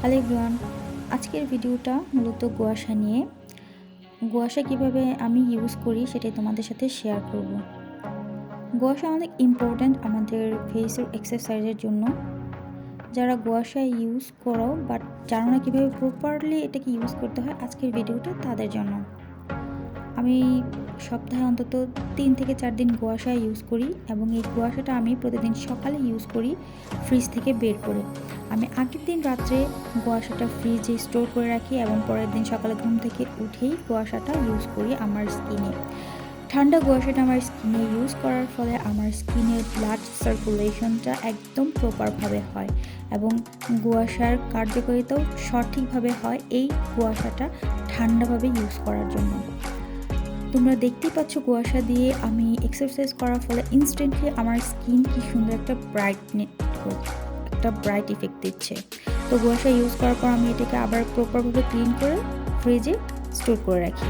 Hello everyone, আজকের ভিডিওটা মূলত গুয়াশা নিয়ে। গুয়াশা কিভাবে আমি ইউজ করি সেটাই তোমাদের সাথে শেয়ার করব। গুয়াশা অনেক ইম্পর্ট্যান্ট আমাদের ফেসের এক্সারসাইজের জন্য। যারা গুয়াশা ইউজ করো বাট জানো না কীভাবে প্রপারলি এটাকে ইউজ করতে হয়, আজকের ভিডিওটা তাদের জন্য। আমি সপ্তাহে অন্তত 3 থেকে 4 দিন গুয়াশা ইউজ করি এবং এই গুয়াশাটা আমি প্রতিদিন সকালে ইউজ করি ফ্রিজ থেকে বের করে। আমি আগের দিন রাত্রে গুয়াশাটা ফ্রিজে স্টোর করে রাখি এবং পরের দিন সকালে ঘুম থেকে উঠেই গুয়াশাটা ইউজ করি আমার স্কিনে। ঠান্ডা গুয়াশাটা আমার স্কিনে ইউজ করার ফলে আমার স্কিনের ব্লাড সার্কুলেশনটা একদম প্রপারভাবে হয় এবং গুয়াশার কার্যকারিতাও সঠিকভাবে হয় এই গুয়াশাটা ঠান্ডাভাবে ইউজ করার জন্য। তোমরা দেখতেই পাচ্ছ কুয়াশা দিয়ে আমি এক্সারসাইজ করার ফলে ইনস্ট্যান্টলি আমার স্কিন কি সুন্দর একটা ব্রাইট ইফেক্ট দিচ্ছে। তো কুয়াশা ইউজ করার পর আমি এটাকে আবার প্রপারভাবে ক্লিন করে ফ্রিজে স্টোর করে রাখি।